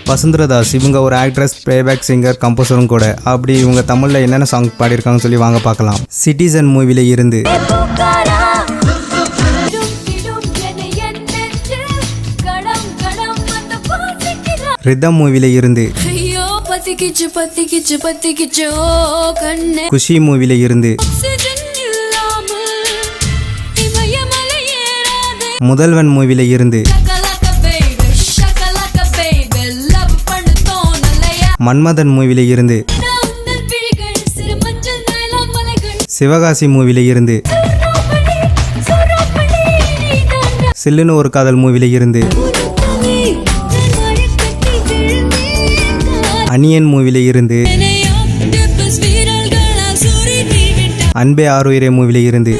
வசுந்தரதாஸ் இவங்க ஒரு actress, playback singer, கம்போசரும் கூட. அப்படி இவங்க தமிழில் என்னென்ன சாங் பாடியிருக்காங்கன்னு சொல்லி வாங்க பார்க்கலாம். சிட்டிசன் மூவில இருந்து, ரிதம் மூவில இருந்து, குஷி மூவில இருந்து, முதல்வன் மூவில இருந்து, மன்மதன் மூவில இருந்து, சிவகாசி மூவில இருந்து, சில்லுன்னு ஒரு காதல் மூவில இருந்து, அனியன் மூவில இருந்து, அன்பே ஆறுயிரே மூவில இருந்து,